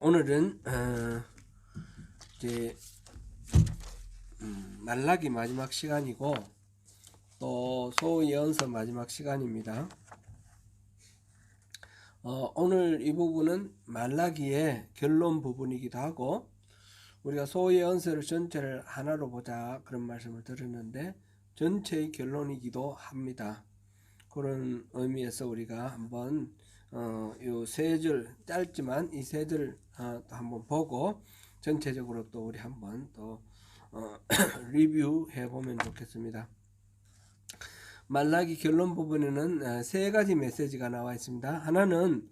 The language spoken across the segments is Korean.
오늘은 이제 말라기 마지막 시간이고 또 소예언서 마지막 시간입니다. 오늘 이 부분은 말라기의 결론 부분이기도 하고 우리가 소예언서를 전체를 하나로 보자 그런 말씀을 드렸는데 전체의 결론이기도 합니다. 그런 의미에서 우리가 한번 요 세 줄 짧지만 이 세 줄 한번 보고 전체적으로 또 우리 한번 또 리뷰해 보면 좋겠습니다. 말라기 결론 부분에는 세 가지 메시지가 나와 있습니다. 하나는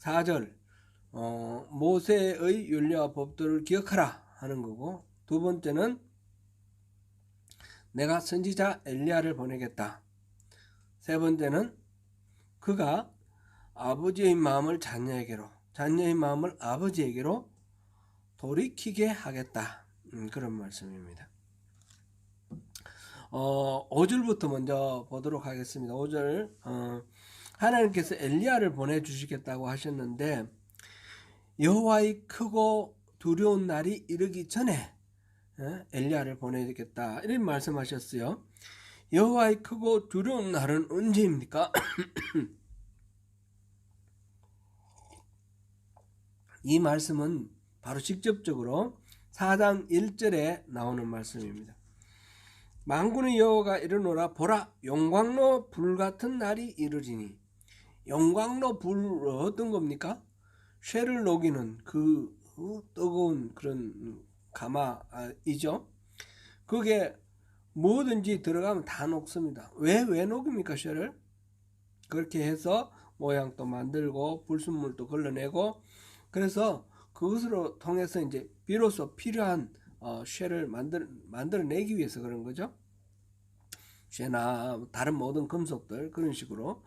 4절 모세의 율례와 법도를 기억하라 하는 거고, 두 번째는 내가 선지자 엘리야를 보내겠다. 세 번째는 그가 아버지의 마음을 자녀에게로, 자녀의 마음을 아버지에게로 돌이키게 하겠다. 그런 말씀입니다. 5절부터 먼저 보도록 하겠습니다. 5절 하나님께서 엘리야를 보내주시겠다고 하셨는데 여호와의 크고 두려운 날이 이르기 전에 엘리야를 보내겠다 이런 말씀하셨어요. 여호와의 크고 두려운 날은 언제입니까? 이 말씀은 바로 직접적으로 4장 1절에 나오는 말씀입니다. 만군의 여호와가 이르노라, 보라 용광로 불같은 날이 이르리니. 용광로 불 어떤 겁니까? 쇠를 녹이는 그 뜨거운 그런 가마이죠. 그게 뭐든지 들어가면 다 녹습니다. 왜 녹입니까? 쇠를 그렇게 해서 모양도 만들고 불순물도 걸러내고, 그래서 그것으로 통해서 이제 비로소 필요한 쇠를 만들어내기 위해서 그런 거죠. 쇠나 다른 모든 금속들 그런 식으로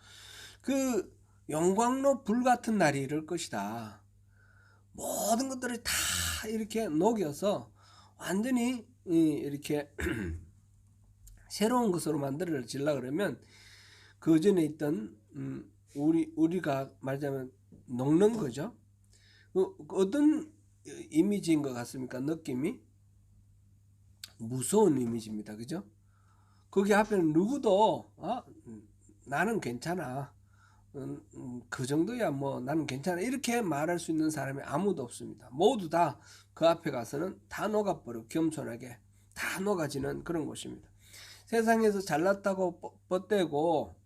그 용광로 불 같은 날이 이럴 것이다. 모든 것들을 다 이렇게 녹여서 완전히 이렇게 새로운 것으로 만들어지려 그러면 그 전에 있던 우리가 말하자면 녹는 거죠. 어떤 이미지인 것 같습니까? 느낌이 무서운 이미지입니다. 그죠? 거기 앞에는 누구도 나는 괜찮아, 그 정도야 뭐 나는 괜찮아 이렇게 말할 수 있는 사람이 아무도 없습니다. 모두 다 그 앞에 가서는 다 녹아버려, 겸손하게 다 녹아지는 그런 곳입니다. 세상에서 잘났다고 뻗대고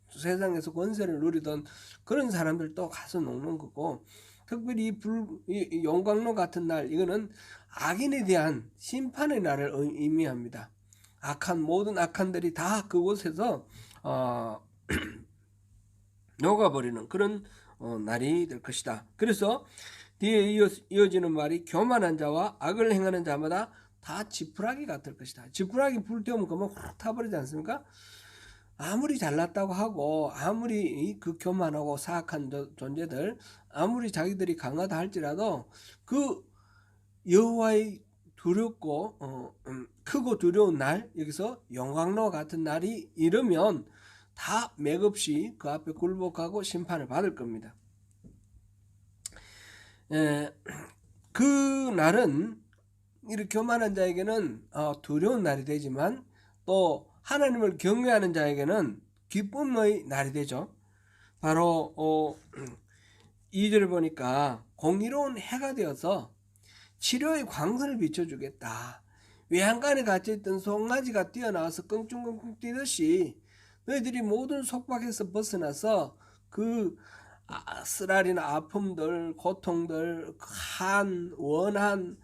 세상에서 권세를 누리던 그런 사람들도 가서 녹는 거고, 특별히 이 용광로 같은 날, 이거는 악인에 대한 심판의 날을 의미합니다. 모든 악한들이 다 그곳에서 녹아버리는 그런 날이 될 것이다. 그래서 뒤에 이어지는 말이 교만한 자와 악을 행하는 자마다 다 지푸라기가 될 것이다. 지푸라기 불태우면 그만 확 타버리지 않습니까? 아무리 잘났다고 하고 아무리 그 교만하고 사악한 존재들, 아무리 자기들이 강하다 할지라도 그 여호와의 두렵고 크고 두려운 날, 여기서 용광로 같은 날이 이르면 다 맥없이 그 앞에 굴복하고 심판을 받을 겁니다. 그 날은 이렇게 교만한 자에게는 두려운 날이 되지만 또 하나님을 경외하는 자에게는 기쁨의 날이 되죠. 바로 2절을 보니까 공의로운 해가 되어서 치료의 광선을 비춰주겠다. 외양간에 갇혀있던 송아지가 뛰어나와서 끙충끙충 뛰듯이 너희들이 모든 속박에서 벗어나서 그 쓰라리나 아픔들, 고통들, 원한,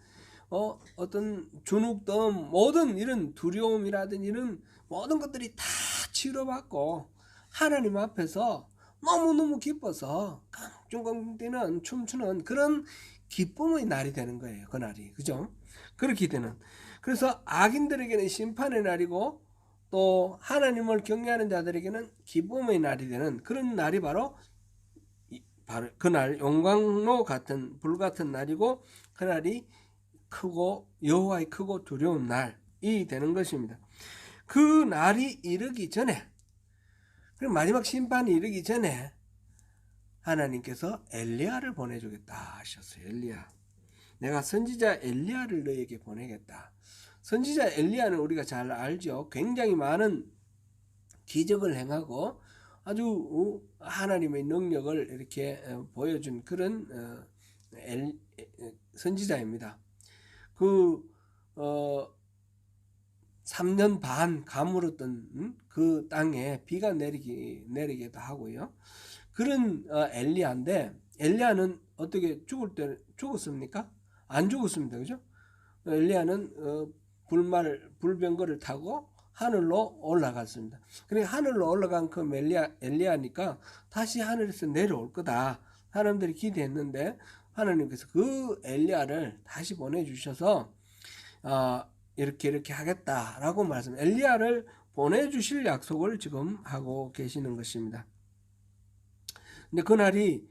어떤 주눅덤, 모든 이런 두려움이라든지 이런 모든 것들이 다 치료받고 하나님 앞에서 너무너무 기뻐서 깡충깡충 뛰는 춤추는 그런 기쁨의 날이 되는 거예요. 그 날이. 그죠? 그렇게 되는. 그래서 악인들에게는 심판의 날이고 또 하나님을 경외하는 자들에게는 기쁨의 날이 되는 그런 날이 바로 그날 용광로 같은 불 같은 날이고, 그날이 크고 여호와의 크고 두려운 날이 되는 것입니다. 그 날이 이르기 전에, 그리고 마지막 심판이 이르기 전에 하나님께서 엘리야를 보내주겠다 하셨어요. 엘리야. 내가 선지자 엘리야를 너에게 보내겠다. 선지자 엘리야는 우리가 잘 알죠. 굉장히 많은 기적을 행하고 아주 하나님의 능력을 이렇게 보여준 그런 선지자입니다. 그 3년 반 가물었던 그 땅에 비가 내리기도 하고요. 그런 엘리야인데, 엘리야는 어떻게 죽을 때 죽었습니까? 안 죽었습니다. 그죠? 엘리야는 불병거를 타고 하늘로 올라갔습니다. 그러니까 하늘로 올라간 그 엘리야니까 다시 하늘에서 내려올 거다. 사람들이 기대했는데 하나님께서 그 엘리야를 다시 보내주셔서 이렇게 하겠다라고 말씀. 엘리야를 보내주실 약속을 지금 하고 계시는 것입니다. 근데 그날이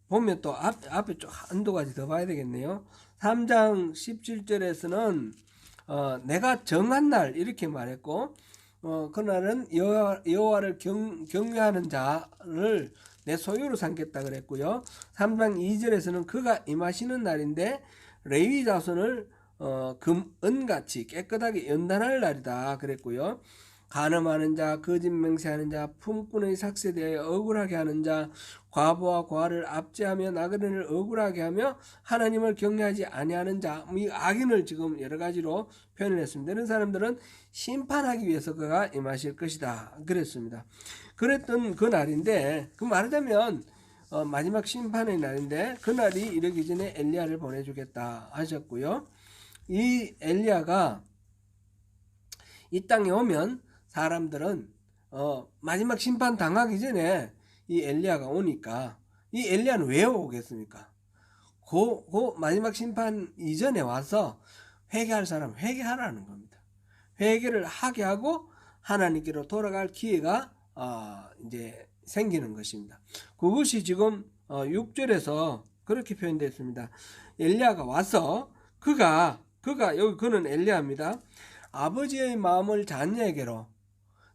보면 또 앞에 좀 한두 가지 더 봐야 되겠네요. 3장 17절에서는 내가 정한 날 이렇게 말했고, 그날은 여호와를 경외하는 자를 내 소유로 삼겠다 그랬고요. 3장 2절에서는 그가 임하시는 날인데 레위 자손을 은같이 깨끗하게 연단할 날이다 그랬고요. 간음하는 자, 거짓 맹세하는 자, 품꾼의 삭세되어 억울하게 하는 자, 과부와 과를 압제하며 나그네를 억울하게 하며 하나님을 경외하지 아니하는 자, 이 악인을 지금 여러 가지로 표현을 했습니다. 이런 사람들은 심판하기 위해서 그가 임하실 것이다 그랬습니다. 그랬던 그 날인데, 그 말하자면 마지막 심판의 날인데, 그날이 이르기 전에 엘리야를 보내주겠다 하셨고요. 이 엘리야가 이 땅에 오면 사람들은 마지막 심판 당하기 전에 이 엘리야가 오니까, 이 엘리야는 왜 오겠습니까? 그 마지막 심판 이전에 와서 회개할 사람 회개하라는 겁니다. 회개를 하게 하고 하나님께로 돌아갈 기회가 이제 생기는 것입니다. 그것이 지금 6절에서 그렇게 표현되어 있습니다. 엘리야가 와서 그가 여기 그는 엘리야입니다. 아버지의 마음을 자녀에게로,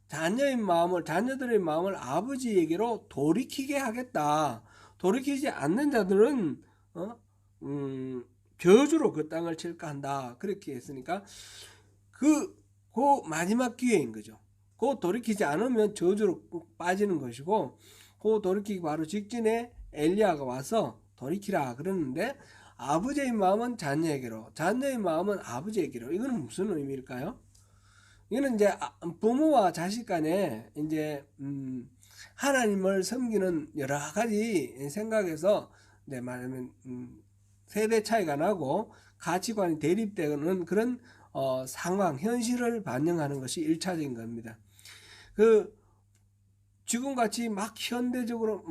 자녀들의 마음을 아버지에게로 돌이키게 하겠다. 돌이키지 않는 자들은 저주로 그 땅을 칠까 한다. 그렇게 했으니까 그 마지막 기회인 거죠. 그 돌이키지 않으면 저주로 빠지는 것이고, 그 돌이키기 바로 직전에 엘리야가 와서 돌이키라 그러는데, 아버지의 마음은 자녀에게로, 자녀의 마음은 아버지에게로. 이거는 무슨 의미일까요? 이거는 이제 부모와 자식 간에 이제 하나님을 섬기는 여러 가지 생각에서 말하면 세대 차이가 나고 가치관이 대립되는 그런 상황, 현실을 반영하는 것이 1차적인 겁니다. 지금같이 막 현대적으로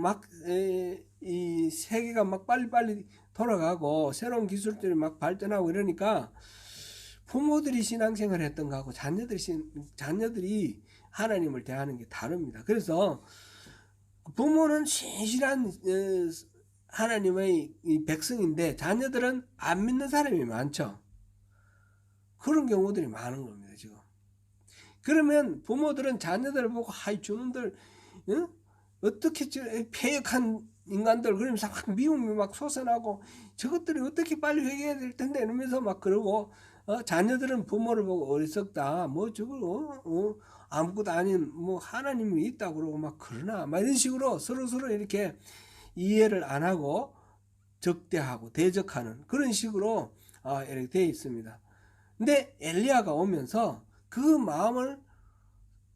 이 세계가 막 빨리빨리 돌아가고 새로운 기술들이 막 발전하고 이러니까 부모들이 신앙생활을 했던 거하고 자녀들이 하나님을 대하는 게 다릅니다. 그래서 부모는 신실한 하나님의 백성인데 자녀들은 안 믿는 사람이 많죠. 그런 경우들이 많은 겁니다, 지금. 그러면 부모들은 자녀들을 보고, 저놈들, 어떻게 폐역한 인간들, 그러면서 막 미움이 막 솟아나고, 저것들이 어떻게 빨리 회개해야 될 텐데, 이러면서 막 그러고, 자녀들은 부모를 보고 어리석다, 저걸, 아무것도 아닌, 하나님이 있다고 그러고 막 그러나, 막 이런 식으로 서로 이렇게 이해를 안 하고, 적대하고, 대적하는 그런 식으로, 이렇게 되어 있습니다. 근데 엘리야가 오면서 그 마음을,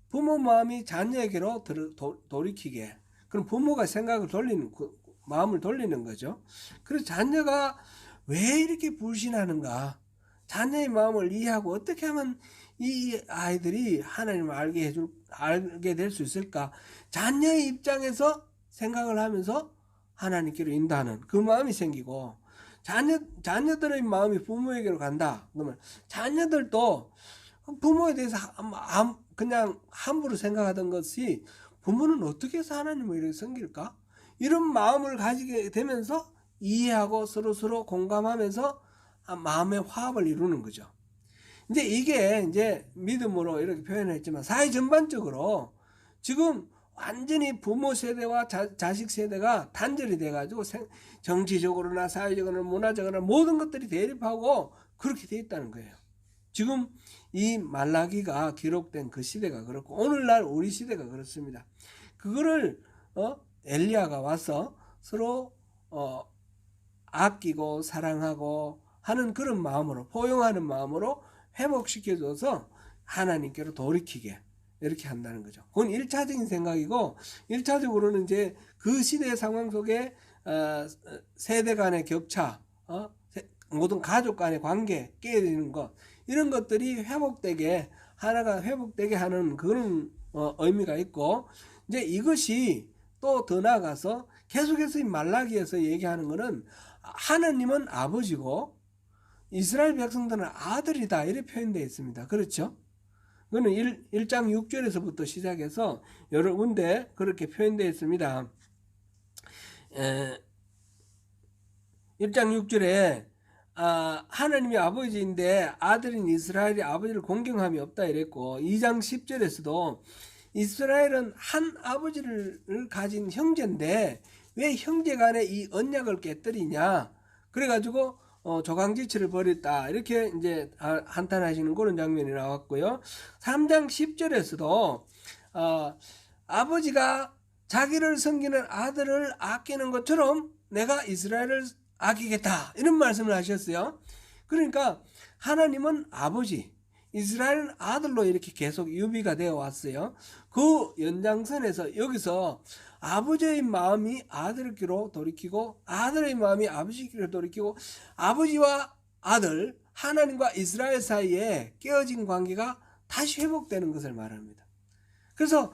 부모 마음이 자녀에게로 돌이키게, 그럼 부모가 생각을 마음을 돌리는 거죠. 그래서 자녀가 왜 이렇게 불신하는가, 자녀의 마음을 이해하고 어떻게 하면 이 아이들이 하나님을 알게 될 수 있을까, 자녀의 입장에서 생각을 하면서 하나님께로 인도하는 그 마음이 생기고, 자녀들의 마음이 부모에게로 간다. 그러면 자녀들도 부모에 대해서 그냥 함부로 생각하던 것이, 부모는 어떻게 해서 하나님을 이렇게 섬길까? 이런 마음을 가지게 되면서 이해하고 서로 공감하면서 마음의 화합을 이루는 거죠. 이제 이게 이제 믿음으로 이렇게 표현했지만 사회 전반적으로 지금 완전히 부모 세대와 자식 세대가 단절이 돼가지고 정치적으로나 사회적으로나 문화적으로나 모든 것들이 대립하고 그렇게 돼 있다는 거예요. 지금 이 말라기가 기록된 그 시대가 그렇고 오늘날 우리 시대가 그렇습니다. 그거를 엘리야가 와서 서로 아끼고 사랑하고 하는 그런 마음으로, 포용하는 마음으로 회복시켜줘서 하나님께로 돌이키게 이렇게 한다는 거죠. 그건 1차적인 생각이고, 1차적으로는 이제 그 시대의 상황 속에 세대 간의 격차, 모든 가족 간의 관계 깨지는 것, 이런 것들이 회복되게, 하나가 회복되게 하는 그런 의미가 있고, 이제 이것이 또 더 나아가서 계속해서 이 말라기에서 얘기하는 것은 하나님은 아버지고 이스라엘 백성들은 아들이다, 이렇게 표현되어 있습니다. 그렇죠? 그거는 1장 6절에서부터 시작해서 여러 군데 그렇게 표현되어 있습니다. 1장 6절에 하나님이 아버지인데 아들인 이스라엘이 아버지를 공경함이 없다 이랬고, 2장 10절에서도 이스라엘은 한 아버지를 가진 형제인데 왜 형제간에 이 언약을 깨뜨리냐, 그래가지고 조강지치를 벌였다, 이렇게 이제 한탄하시는 그런 장면이 나왔고요. 3장 10절에서도 아버지가 자기를 섬기는 아들을 아끼는 것처럼 내가 이스라엘을 아끼겠다, 이런 말씀을 하셨어요. 그러니까 하나님은 아버지, 이스라엘은 아들로 이렇게 계속 유비가 되어 왔어요. 그 연장선에서 여기서 아버지의 마음이 아들에게로 돌이키고 아들의 마음이 아버지에게로 돌이키고 아버지와 아들, 하나님과 이스라엘 사이에 깨어진 관계가 다시 회복되는 것을 말합니다. 그래서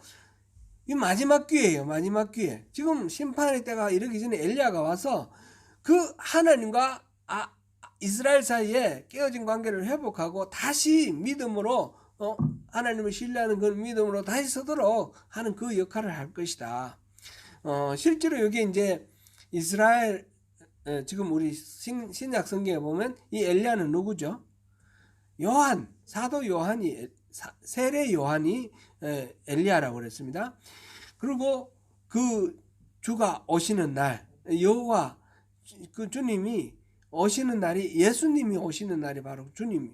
이 마지막 기회예요. 마지막 기회. 지금 심판의 때가 이르기 전에 엘리야가 와서 그 하나님과 이스라엘 사이에 깨어진 관계를 회복하고 다시 믿음으로 하나님을 신뢰하는 그 믿음으로 다시 서도록 하는 그 역할을 할 것이다. 실제로 여기 이제 이스라엘, 지금 우리 신약 성경에 보면 이 엘리야는 누구죠? 요한, 사도 요한이, 세례 요한이 엘리야라고 그랬습니다. 그리고 그 주가 오시는 날, 여호와 그 주님이 오시는 날이, 예수님이 오시는 날이 바로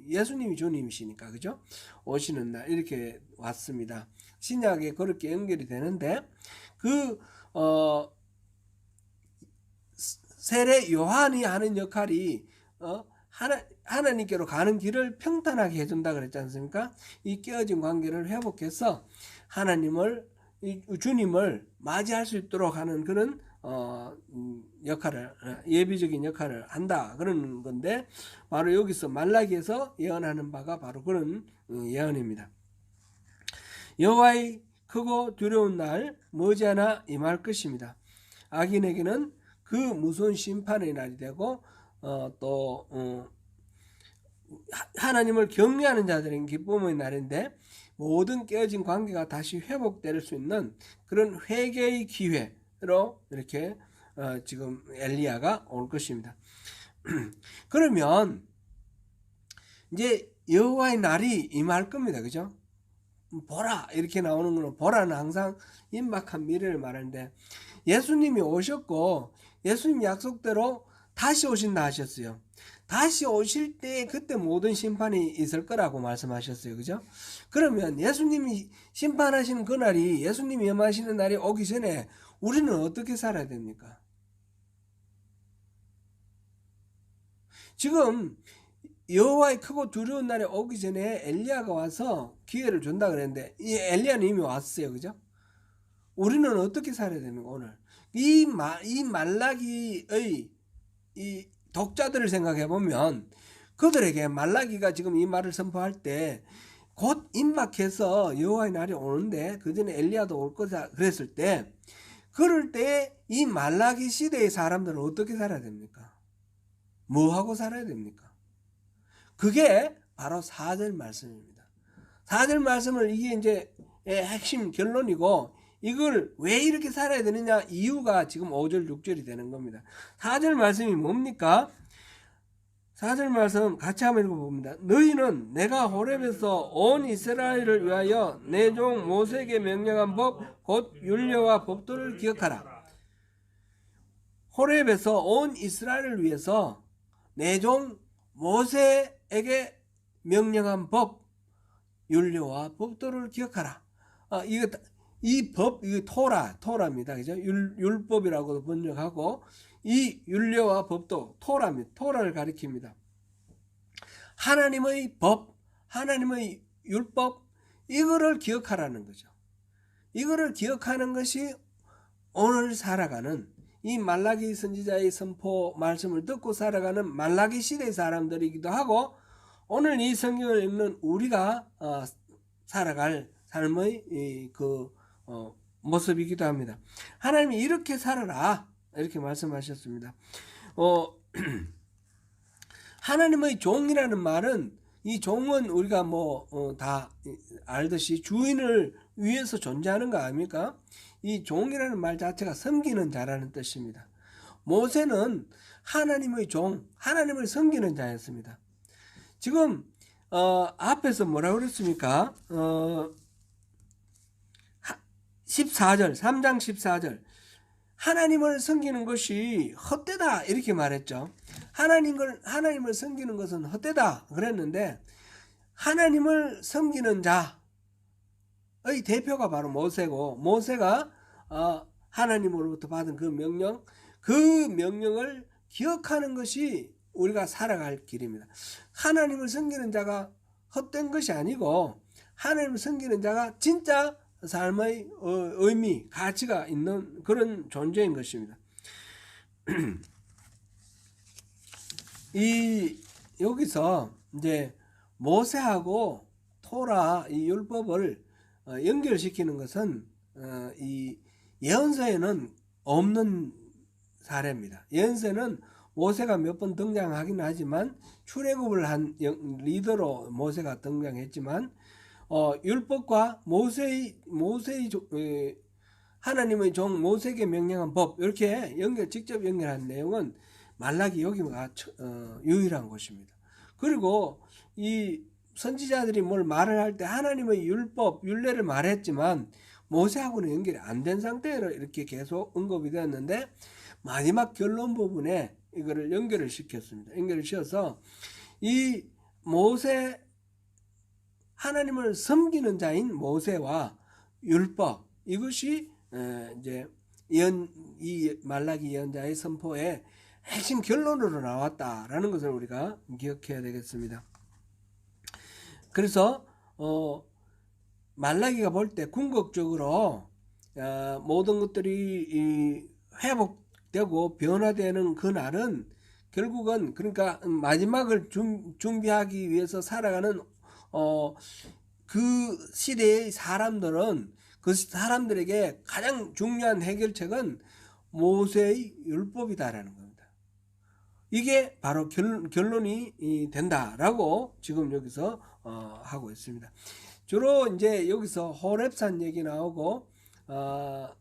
예수님이 주님이시니까, 그죠? 오시는 날 이렇게 왔습니다. 신약에 그렇게 연결이 되는데, 세례 요한이 하는 역할이 하나님께로 가는 길을 평탄하게 해준다 그랬지 않습니까? 이 깨어진 관계를 회복해서 주님을 맞이할 수 있도록 하는 그런 역할을, 예비적인 역할을 한다, 그런 건데, 바로 여기서 말라기에서 예언하는 바가 바로 그런 예언입니다. 여호와의 크고 두려운 날 머지않아 임할 것입니다. 악인에게는 그 무서운 심판의 날이 되고 또 하나님을 경외하는 자들에게 기쁨의 날인데, 모든 깨어진 관계가 다시 회복될 수 있는 그런 회개의 기회로 이렇게 지금 엘리야가 올 것입니다. 그러면 이제 여호와의 날이 임할 겁니다. 그죠? 보라, 이렇게 나오는 거는, 보라는 항상 임박한 미래를 말하는데, 예수님이 오셨고 예수님 약속대로 다시 오신다 하셨어요. 다시 오실 때 그때 모든 심판이 있을 거라고 말씀하셨어요. 그죠? 그러면 예수님이 심판하시는 그날이, 예수님이 임하시는 날이 오기 전에 우리는 어떻게 살아야 됩니까? 지금 여호와의 크고 두려운 날이 오기 전에 엘리야가 와서 기회를 준다 그랬는데, 이 엘리야는 이미 왔어요. 그죠? 우리는 어떻게 살아야 됩니까? 오늘 이 말라기의 이 독자들을 생각해 보면, 그들에게 말라기가 지금 이 말을 선포할 때 곧 임박해서 여호와의 날이 오는데 그 전에 엘리야도 올 거다 그랬을 때, 그럴 때 이 말라기 시대의 사람들은 어떻게 살아야 됩니까? 뭐 하고 살아야 됩니까? 그게 바로 4절 말씀입니다. 4절 말씀을, 이게 이제 핵심 결론이고, 이걸 왜 이렇게 살아야 되느냐 이유가 지금 5절 6절이 되는 겁니다. 4절 말씀이 뭡니까? 4절 말씀 같이 한번 읽어봅니다. 너희는 내가 호렙에서 온 이스라엘을 위하여 내 종 모세에게 명령한 법 곧 율례와 법도를 기억하라. 호렙에서 온 이스라엘을 위해서 내 종 모세에게 명령한 법 율례와 법도를 기억하라. 이 법, 이게 토라입니다. 그죠? 율법이라고도 번역하고, 이 율례와 법도 토라입니다. 토라를 가리킵니다. 하나님의 법, 하나님의 율법, 이거를 기억하라는 거죠. 이거를 기억하는 것이 오늘 살아가는 이 말라기 선지자의 선포 말씀을 듣고 살아가는 말라기 시대의 사람들이기도 하고, 오늘 이 성경을 읽는 우리가 살아갈 삶의 모습이기도 합니다. 하나님이 이렇게 살아라 이렇게 말씀하셨습니다. 하나님의 종이라는 말은, 이 종은 우리가 다 알듯이 주인을 위해서 존재하는 거 아닙니까? 이 종이라는 말 자체가 섬기는 자라는 뜻입니다. 모세는 하나님의 종, 하나님을 섬기는 자였습니다. 지금 앞에서 뭐라고 그랬습니까? 14절, 3장 14절. 하나님을 섬기는 것이 헛되다 이렇게 말했죠. 하나님을 섬기는 것은 헛되다 그랬는데, 하나님을 섬기는 자의 대표가 바로 모세고, 모세가 하나님으로부터 받은 그 명령을 기억하는 것이 우리가 살아갈 길입니다. 하나님을 섬기는 자가 헛된 것이 아니고, 하나님을 섬기는 자가 진짜 삶의 의미, 가치가 있는 그런 존재인 것입니다. 여기서 이제 모세하고 토라 이 율법을 연결시키는 것은 이 예언서에는 없는 사례입니다. 예언서에는 모세가 몇 번 등장하긴 하지만, 출애굽을 한 리더로 모세가 등장했지만, 율법과 하나님의 종 모세에게 명령한 법, 이렇게 직접 연결한 내용은 말라기 여기가 유일한 것입니다. 그리고 이 선지자들이 뭘 말을 할 때 하나님의 율법, 율례를 말했지만 모세하고는 연결이 안 된 상태로 이렇게 계속 언급이 되었는데, 마지막 결론 부분에 이거를 연결을 시켰습니다. 연결을 시켜서 이 모세, 하나님을 섬기는 자인 모세와 율법, 이것이 이제 이 말라기 예언자의 선포의 핵심 결론으로 나왔다라는 것을 우리가 기억해야 되겠습니다. 그래서 말라기가 볼 때 궁극적으로 모든 것들이 회복되고 변화되는 그날은 결국은, 그러니까 마지막을 준비하기 위해서 살아가는 그 시대의 사람들은, 그 사람들에게 가장 중요한 해결책은 모세의 율법이다라는 겁니다. 이게 바로 결론이 된다라고 지금 여기서 하고 있습니다. 주로 이제 여기서 호렙산 얘기 나오고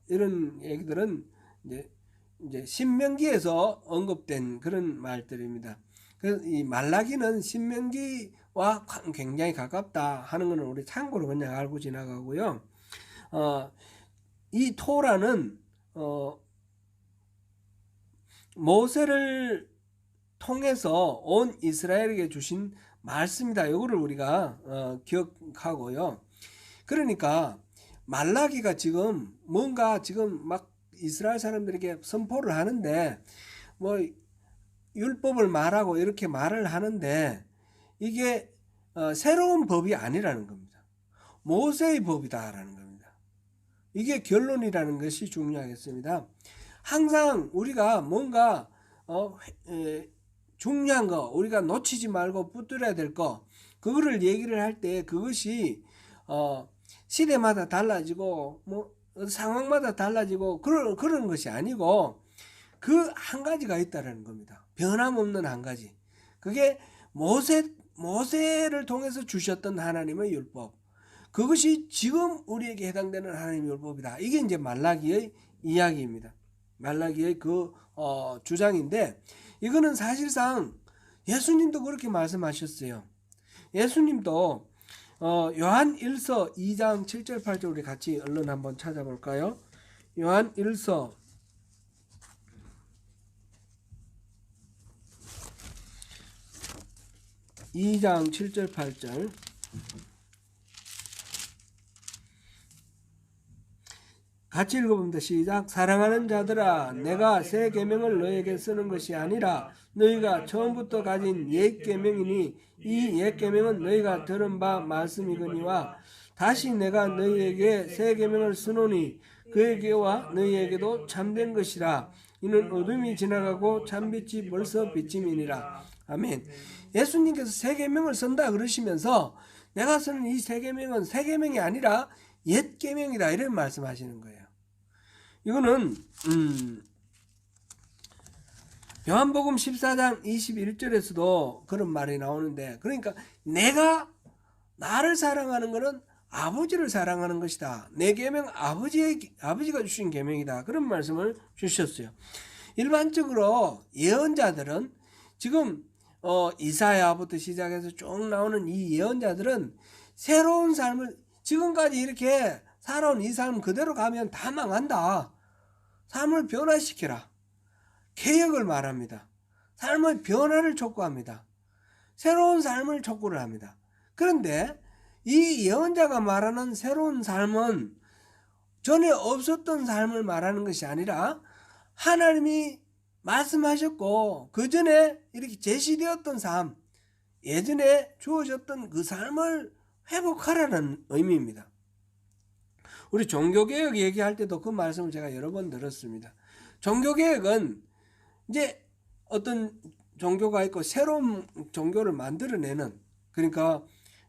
이런 얘기들은 이제 신명기에서 언급된 그런 말들입니다. 그래서 이 말라기는 신명기와 굉장히 가깝다 하는 것은 우리 참고로 그냥 알고 지나가고요. 이 토라는 모세를 통해서 온 이스라엘에게 주신 말씀이다. 이거를 우리가 기억하고요. 그러니까 말라기가 지금 뭔가 지금 막 이스라엘 사람들에게 선포를 하는데, 율법을 말하고 이렇게 말을 하는데, 이게 새로운 법이 아니라는 겁니다. 모세의 법이다라는 겁니다. 이게 결론이라는 것이 중요하겠습니다. 항상 우리가 뭔가 중요한 거, 우리가 놓치지 말고 붙들어야 될 거, 그거를 얘기를 할 때 그것이 시대마다 달라지고 상황마다 달라지고 그런 것이 아니고, 그 한 가지가 있다라는 겁니다. 변함없는 한 가지. 그게 모세를 통해서 주셨던 하나님의 율법. 그것이 지금 우리에게 해당되는 하나님의 율법이다. 이게 이제 말라기의 이야기입니다. 말라기의 그 주장인데, 이거는 사실상 예수님도 그렇게 말씀하셨어요. 예수님도 요한 1서 2장 7절 8절 우리 같이 얼른 한번 찾아볼까요? 요한 1서 2장 7절 8절 같이 읽어봅니다. 시작. 사랑하는 자들아, 내가 새 계명을 너에게 쓰는 것이 아니라 너희가 처음부터 가진 옛 계명이니 이 옛 계명은 너희가 들은 바 말씀이거니와 다시 내가 너희에게 새 계명을 쓰노니 그에게와 너희에게도 참된 것이라. 이는 어둠이 지나가고 참빛이 벌써 비침이니라. 아멘. 예수님께서 새 계명을 쓴다 그러시면서 내가 쓰는 이 새 계명은 새 계명이 아니라 옛 계명이다 이런 말씀하시는 거예요. 이거는 요한복음 14장 21절에서도 그런 말이 나오는데, 그러니까 내가 나를 사랑하는 것은 아버지를 사랑하는 것이다. 내 계명 아버지가 주신 계명이다. 그런 말씀을 주셨어요. 일반적으로 예언자들은 지금 이사야부터 시작해서 쭉 나오는 이 예언자들은 새로운 삶을, 지금까지 이렇게 살아온 이 삶 그대로 가면 다 망한다. 삶을 변화시켜라. 개혁을 말합니다. 삶의 변화를 촉구합니다. 새로운 삶을 촉구를 합니다. 그런데 이 예언자가 말하는 새로운 삶은 전에 없었던 삶을 말하는 것이 아니라 하나님이 말씀하셨고 그 전에 이렇게 제시되었던 삶, 예전에 주어졌던 그 삶을 회복하라는 의미입니다. 우리 종교개혁 얘기할 때도 그 말씀을 제가 여러 번 들었습니다. 종교개혁은 이제 어떤 종교가 있고 새로운 종교를 만들어내는, 그러니까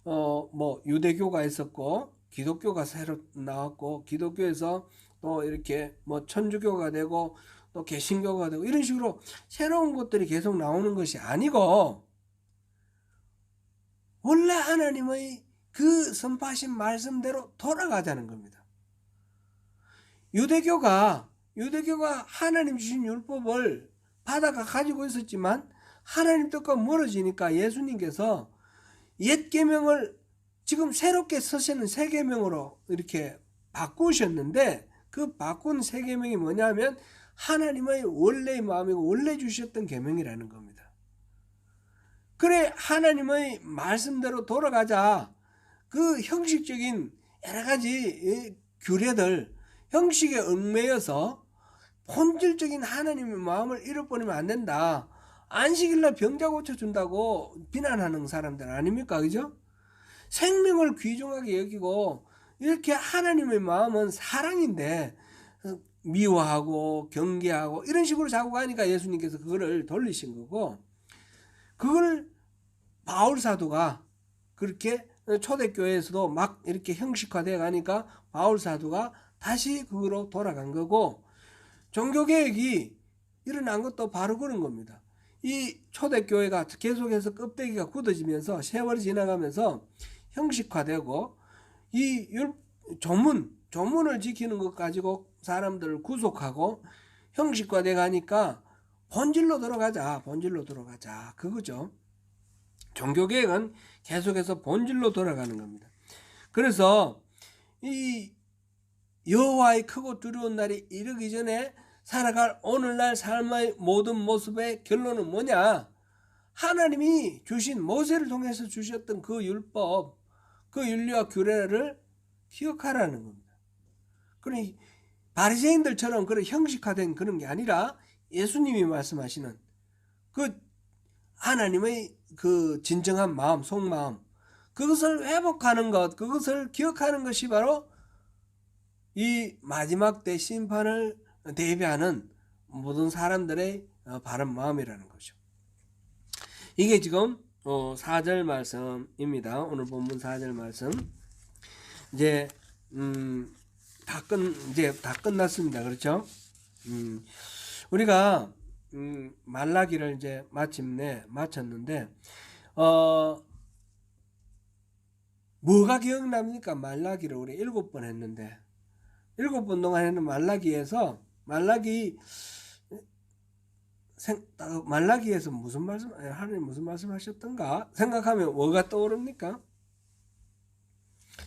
뭐 유대교가 있었고 기독교가 새로 나왔고 기독교에서 또 이렇게 뭐 천주교가 되고 또 개신교가 되고 이런 식으로 새로운 것들이 계속 나오는 것이 아니고 원래 하나님의 그 선포하신 말씀대로 돌아가자는 겁니다. 유대교가 하나님 주신 율법을 받아가 가지고 있었지만 하나님 뜻과 멀어지니까 예수님께서 옛 계명을 지금 새롭게 쓰시는 새 계명으로 이렇게 바꾸셨는데, 그 바꾼 새 계명이 뭐냐면 하나님의 원래의 마음이고 원래 주셨던 계명이라는 겁니다. 그래 하나님의 말씀대로 돌아가자. 그 형식적인 여러 가지 규례들, 형식에 얽매여서 본질적인 하나님의 마음을 잃어버리면 안 된다. 안식일날 병자 고쳐준다고 비난하는 사람들 아닙니까? 그죠? 생명을 귀중하게 여기고 이렇게 하나님의 마음은 사랑인데 미워하고 경계하고 이런 식으로 자꾸 가니까 예수님께서 그거를 돌리신 거고, 그걸 바울 사도가 그렇게 초대교회에서도 막 이렇게 형식화되어 가니까 바울 사도가 다시 그거로 돌아간 거고, 종교개혁이 일어난 것도 바로 그런 겁니다. 이 초대교회가 계속해서 껍데기가 굳어지면서 세월이 지나가면서 형식화되고 이 조문을 지키는 것 가지고 사람들을 구속하고 형식화돼 가니까 본질로 들어가자 그거죠. 종교개혁은 계속해서 본질로 돌아가는 겁니다. 그래서 이 여호와의 크고 두려운 날이 이르기 전에 살아갈 오늘날 삶의 모든 모습의 결론은 뭐냐? 하나님이 주신 모세를 통해서 주셨던 그 율법, 그 윤리와 규례를 기억하라는 겁니다. 그러니 바리새인들처럼 그런 형식화된 그런 게 아니라 예수님이 말씀하시는 그 하나님의 그 진정한 마음, 속마음, 그것을 회복하는 것, 그것을 기억하는 것이 바로 이 마지막 때 심판을 대비하는 모든 사람들의 바른 마음이라는 거죠. 이게 지금 4절 말씀입니다. 오늘 본문 4절 말씀. 이제 다 끝났습니다. 그렇죠? 우리가 말라기를 이제 마침내 마쳤는데 뭐가 기억납니까? 말라기를 우리 7번 했는데 7번 동안 했는 말라기에서 말라기 말라기에서 무슨 말씀, 하나님 무슨 말씀하셨던가 생각하면 뭐가 떠오릅니까?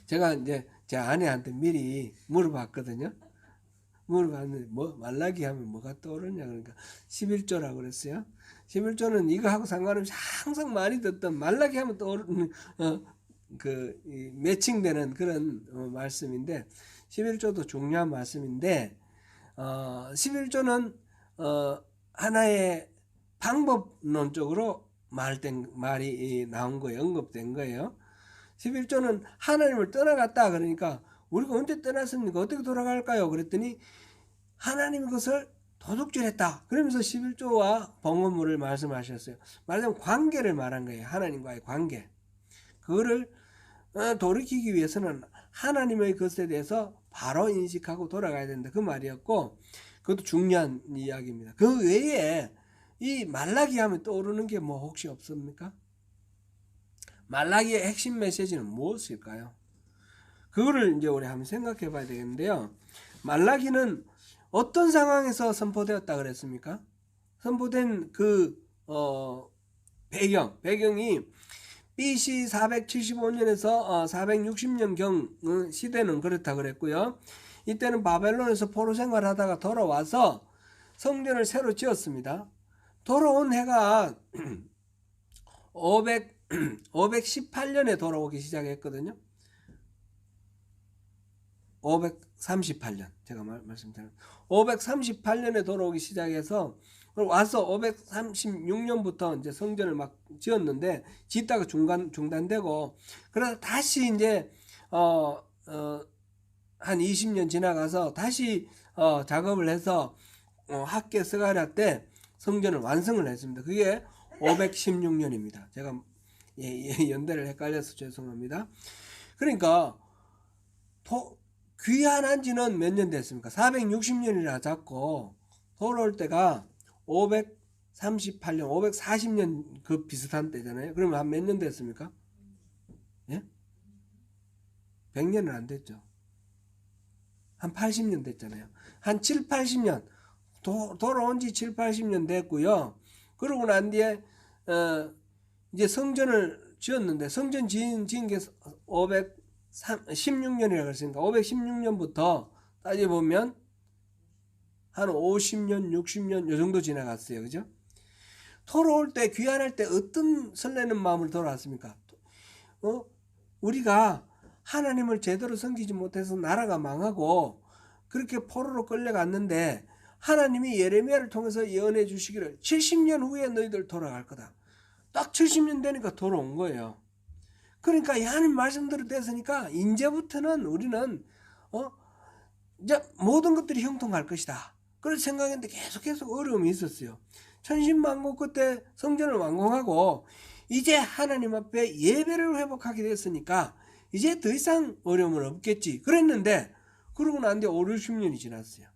제가 이제 제 아내한테 미리 물어봤거든요. 물어봤는데 뭐 말라기 하면 뭐가 떠오르냐 그러니까 11조라고 그랬어요. 11조는 이거하고 상관없이 항상 많이 듣던 말라기 하면 떠오르는 매칭되는 그런 말씀인데 11조도 중요한 말씀인데 11조는 하나의 방법론적으로 말이 나온 거예요. 언급된 거예요. 11조는 하나님을 떠나갔다 그러니까 우리가 언제 떠났습니까? 어떻게 돌아갈까요? 그랬더니 하나님이 그것을 도둑질했다. 그러면서 11조와 봉헌물을 말씀하셨어요. 말하자면 관계를 말한 거예요. 하나님과의 관계. 그거를 돌이키기 위해서는 하나님의 것에 대해서 바로 인식하고 돌아가야 된다. 그 말이었고 그것도 중요한 이야기입니다. 그 외에 이 말라기 하면 떠오르는 게 뭐 혹시 없습니까? 말라기의 핵심 메시지는 무엇일까요? 그거를 이제 우리 한번 생각해 봐야 되겠는데요. 말라기는 어떤 상황에서 선포되었다 그랬습니까? 선포된 배경이 BC 475년에서 460년경 시대는 그렇다 그랬고요. 이때는 바벨론에서 포로 생활하다가 돌아와서 성전을 새로 지었습니다. 돌아온 해가 518년에 돌아오기 시작했거든요. 538년 제가 말씀드린 538년에 돌아오기 시작해서 와서 536년부터 이제 성전을 막 지었는데 짓다가 중단되고 그러다 다시 이제 한 20년 지나가서 다시 작업을 해서 학계 스가랴 때 성전을 완성을 했습니다. 그게 516년입니다. 제가 연대를 헷갈려서 죄송합니다. 그러니까 귀환한 지는 몇 년 됐습니까? 460년이라 잡고 돌아올 때가 538년, 540년 그 비슷한 때잖아요. 그러면 한 몇 년 됐습니까? 예? 100년은 안 됐죠. 한 80년 됐잖아요. 한 7, 80년 돌아온 지 7, 80년 됐고요. 그러고 난 뒤에 이제 성전을 지었는데 성전 지은 게 516년이라고 했으니까 516년부터 따져보면 한 50년, 60년 요 정도 지나갔어요. 그죠? 돌아올 때 귀환할 때 어떤 설레는 마음을 돌아왔습니까? 우리가 하나님을 제대로 섬기지 못해서 나라가 망하고 그렇게 포로로 끌려갔는데 하나님이 예레미야를 통해서 예언해 주시기를 70년 후에 너희들 돌아갈 거다. 딱 70년 되니까 돌아온 거예요. 그러니까 하나님 말씀대로 됐으니까 이제부터는 우리는 이제 모든 것들이 형통할 것이다. 그런 생각했는데 계속 어려움이 있었어요. 천신만고 그때 성전을 완공하고 이제 하나님 앞에 예배를 회복하게 됐으니까 이제 더 이상 어려움은 없겠지 그랬는데 그러고 난 뒤에 5, 60년이 지났어요.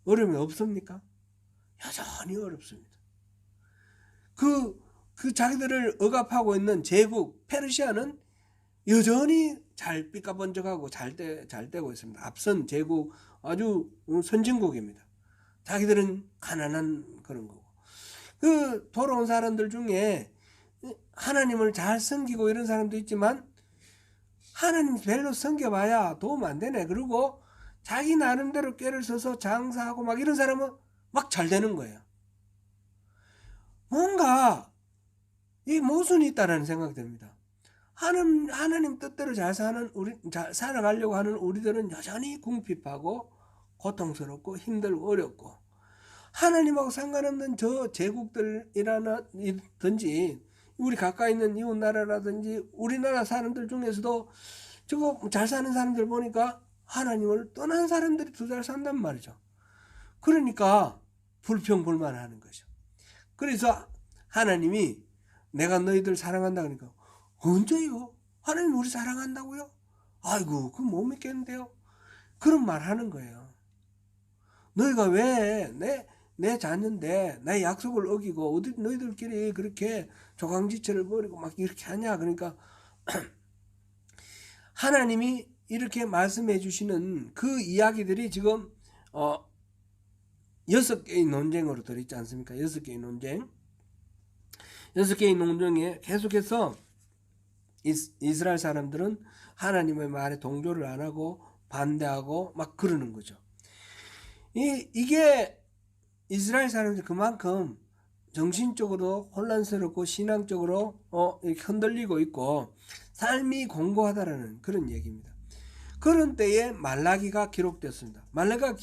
어려움이 없습니까? 여전히 어렵습니다. 그 자기들을 억압하고 있는 제국 페르시아는 여전히 잘 삐까번쩍하고 잘 되고 있습니다. 앞선 제국 아주 선진국입니다. 자기들은 가난한 그런 거고. 그 돌아온 사람들 중에 하나님을 잘 섬기고 이런 사람도 있지만 하나님 별로 섬겨봐야 도움 안 되네. 그리고 자기 나름대로 꾀를 써서 장사하고 막 이런 사람은 막 잘 되는 거예요. 뭔가 이 모순이 있다라는 생각이 듭니다. 하나님 뜻대로 잘 살아가려고 하는 우리들은 여전히 궁핍하고 고통스럽고 힘들고 어렵고 하나님하고 상관없는 저 제국들이라든지 우리 가까이 있는 이웃 나라라든지 우리나라 사람들 중에서도 저거 잘 사는 사람들 보니까 하나님을 떠난 사람들이 더 잘 산단 말이죠. 그러니까 불평불만하는 거죠. 그래서 하나님이 내가 너희들 사랑한다 그러니까 언제요? 하나님 우리 사랑한다고요? 아이고 그거 못 믿겠는데요. 그런 말 하는 거예요. 너희가 왜 내 자녀인데 내 약속을 어기고 어디 너희들끼리 그렇게 조강지처를 벌이고 막 이렇게 하냐. 그러니까 하나님이 이렇게 말씀해 주시는 그 이야기들이 지금 6개의 논쟁으로 들어있지 않습니까? 6개의 논쟁. 6개의 논쟁에 계속해서 이스라엘 사람들은 하나님의 말에 동조를 안 하고 반대하고 막 그러는 거죠. 이게 이스라엘 사람들이 그만큼 정신적으로 혼란스럽고 신앙적으로 이렇게 흔들리고 있고 삶이 공고하다라는 그런 얘기입니다. 그런 때에 말라기가 기록됐습니다. 말라기가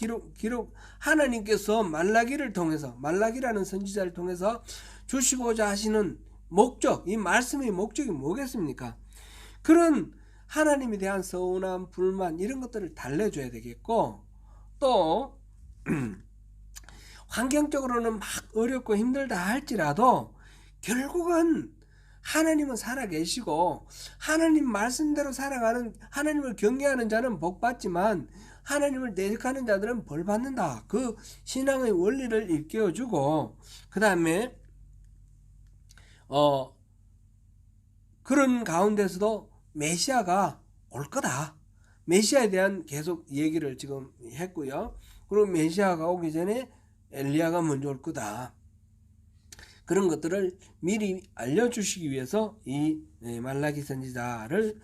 하나님께서 말라기를 통해서, 말라기라는 선지자를 통해서 주시고자 하시는 목적, 이 말씀의 목적이 뭐겠습니까? 그런 하나님에 대한 서운함, 불만 이런 것들을 달래줘야 되겠고, 또 환경적으로는 막 어렵고 힘들다 할지라도 결국은 하나님은 살아계시고 하나님 말씀대로 살아가는, 하나님을 경외하는 자는 복받지만 하나님을 대적하는 자들은 벌받는다. 그 신앙의 원리를 일깨워주고, 그 다음에 그런 가운데서도 메시아가 올 거다. 메시아에 대한 계속 얘기를 지금 했고요. 그리고 메시아가 오기 전에 엘리야가 먼저 올 거다. 그런 것들을 미리 알려주시기 위해서 이 말라기 선지자를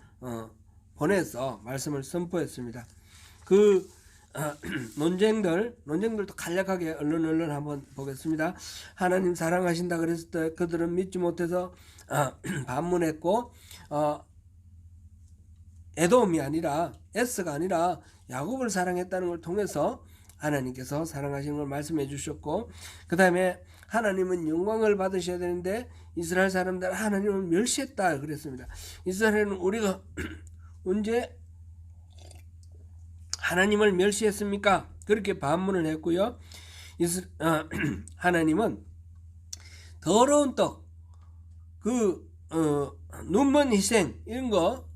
보내서 말씀을 선포했습니다. 그 논쟁들도 간략하게 얼른 한번 보겠습니다. 하나님 사랑하신다 그랬을 때 그들은 믿지 못해서 반문했고, 에돔이 아니라 에스가 아니라 야곱을 사랑했다는 걸 통해서 하나님께서 사랑하시는 걸 말씀해 주셨고, 그 다음에 하나님은 영광을 받으셔야 되는데 이스라엘 사람들 하나님을 멸시했다 그랬습니다. 이스라엘은 우리가 언제 하나님을 멸시했습니까? 그렇게 반문을 했고요. 하나님은 더러운 떡, 눈먼 희생 이런 거,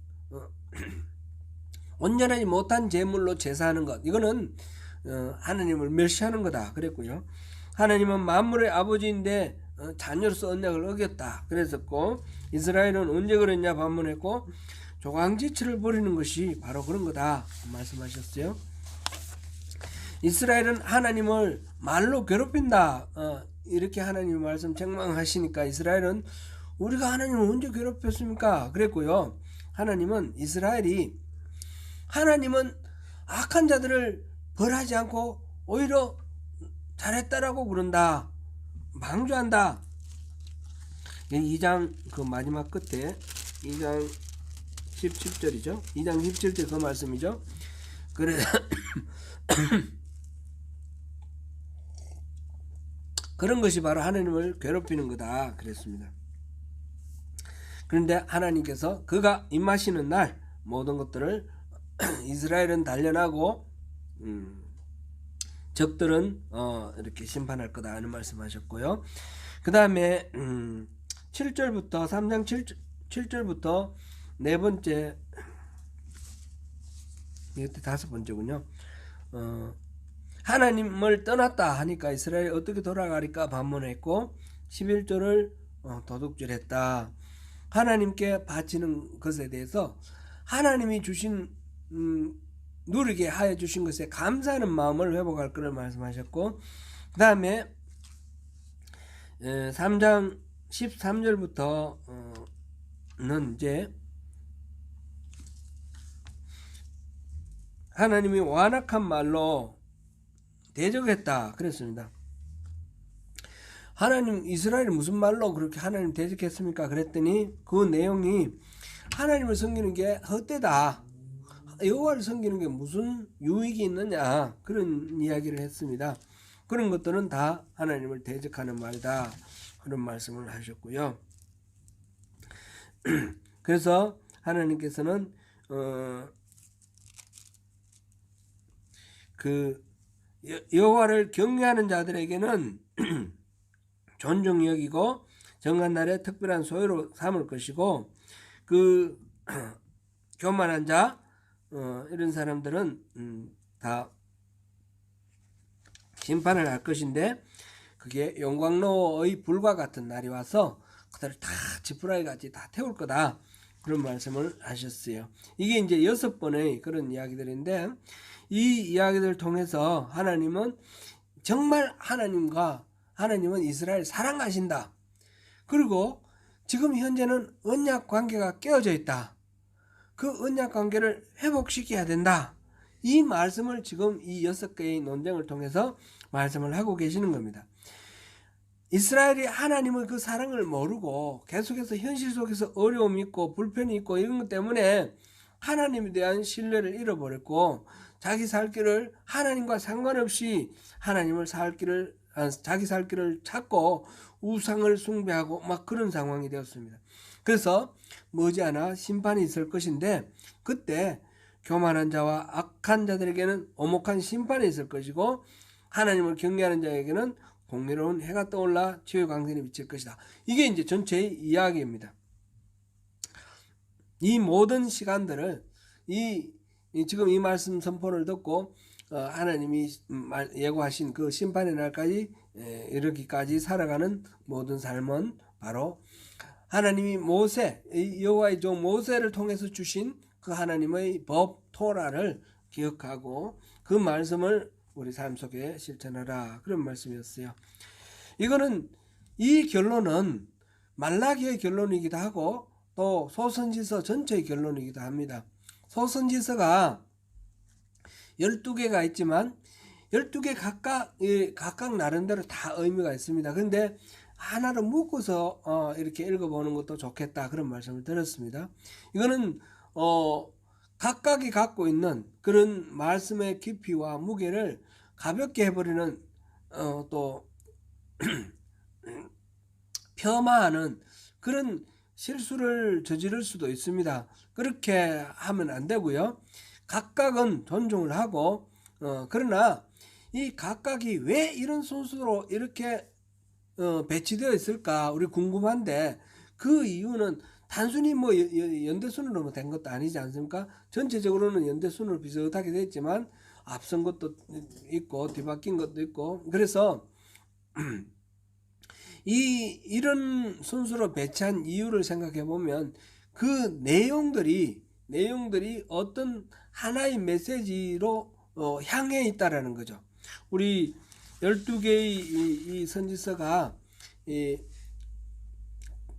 온전하지 못한 제물로 제사하는 것, 이거는 하나님을 멸시하는 거다 그랬고요. 하나님은 만물의 아버지인데 자녀로서 언약을 어겼다 그랬었고, 이스라엘은 언제 그랬냐 반문했고, 조강지치를 버리는 것이 바로 그런 거다 말씀하셨어요. 이스라엘은 하나님을 말로 괴롭힌다, 이렇게 하나님의 말씀 책망하시니까 이스라엘은 우리가 하나님을 언제 괴롭혔습니까? 그랬고요. 하나님은 악한 자들을 벌하지 않고 오히려 잘했다라고 그런다, 방조한다. 2장 그 마지막 끝에 2장 17절이죠. 2장 17절 그 말씀이죠. 그래 그런 것이 바로 하나님을 괴롭히는 거다 그랬습니다. 그런데 하나님께서 그가 임하시는 날 모든 것들을 이스라엘은 단련하고 적들은 이렇게 심판할 거다 하는 말씀하셨고요. 그 다음에 7절부터 3장 7절부터 네 번째, 이것도 다섯 번째군요. 하나님을 떠났다 하니까 이스라엘이 어떻게 돌아가리까 반문했고, 11절을 도둑질했다. 하나님께 바치는 것에 대해서 하나님이 주신 누리게 하여 주신 것에 감사하는 마음을 회복할 것을 말씀하셨고, 그 다음에 3장 13절부터는 이제 하나님이 완악한 말로 대적했다 그랬습니다. 하나님, 이스라엘이 무슨 말로 그렇게 하나님 대적했습니까? 그랬더니 그 내용이 하나님을 섬기는 게 헛되다, 여호와를 섬기는 게 무슨 유익이 있느냐, 그런 이야기를 했습니다. 그런 것들은 다 하나님을 대적하는 말이다, 그런 말씀을 하셨고요. 그래서 하나님께서는 그 여호와를 경외하는 자들에게는 존중히 여기고 정한 날에 특별한 소유로 삼을 것이고, 그 교만한 자 이런 사람들은 다 심판을 할 것인데, 그게 용광로의 불과 같은 날이 와서 그들을 다 지푸라기 같이 다 태울 거다, 그런 말씀을 하셨어요. 이게 이제 6번의 그런 이야기들인데, 이 이야기들을 통해서 하나님은 정말 하나님은 이스라엘 사랑하신다. 그리고 지금 현재는 언약 관계가 깨어져 있다. 그 언약 관계를 회복시켜야 된다. 이 말씀을 지금 이 6개의 논쟁을 통해서 말씀을 하고 계시는 겁니다. 이스라엘이 하나님의 그 사랑을 모르고 계속해서 현실 속에서 어려움이 있고 불편이 있고 이런 것 때문에 하나님에 대한 신뢰를 잃어버렸고 자기 살 길을 하나님과 상관없이 자기 살 길을 찾고 우상을 숭배하고 막 그런 상황이 되었습니다. 그래서 머지않아 심판이 있을 것인데 그때 교만한 자와 악한 자들에게는 오목한 심판이 있을 것이고 하나님을 경외하는 자에게는 공의로운 해가 떠올라 치유의 광선이 비칠 것이다. 이게 이제 전체의 이야기입니다. 이 모든 시간들을 지금 이 말씀 선포를 듣고 하나님이 예고하신 그 심판의 날까지 이르기까지 살아가는 모든 삶은 바로 하나님이 여호와의 종 모세를 통해서 주신 그 하나님의 법 토라를 기억하고 그 말씀을 우리 삶 속에 실천하라, 그런 말씀이었어요. 이 결론은 말라기의 결론이기도 하고 또 소선지서 전체의 결론이기도 합니다. 소선지서가 12개가 있지만 12개 각각 나름대로 다 의미가 있습니다. 그런데 하나로 묶어서 이렇게 읽어보는 것도 좋겠다, 그런 말씀을 드렸습니다. 이거는 각각이 갖고 있는 그런 말씀의 깊이와 무게를 가볍게 해버리는 또 폄하하는 그런 실수를 저지를 수도 있습니다. 그렇게 하면 안 되고요. 각각은 존중을 하고 그러나 이 각각이 왜 이런 순서로 이렇게 배치되어 있을까 우리 궁금한데, 그 이유는 단순히 뭐 연대순으로 된 것도 아니지 않습니까? 전체적으로는 연대순으로 비슷하게 되어 있지만 앞선 것도 있고 뒤바뀐 것도 있고, 그래서 이런 순서로 배치한 이유를 생각해 보면 그 내용들이 어떤 하나의 메시지로 향해 있다라는 거죠. 우리 12개의 이 선지서가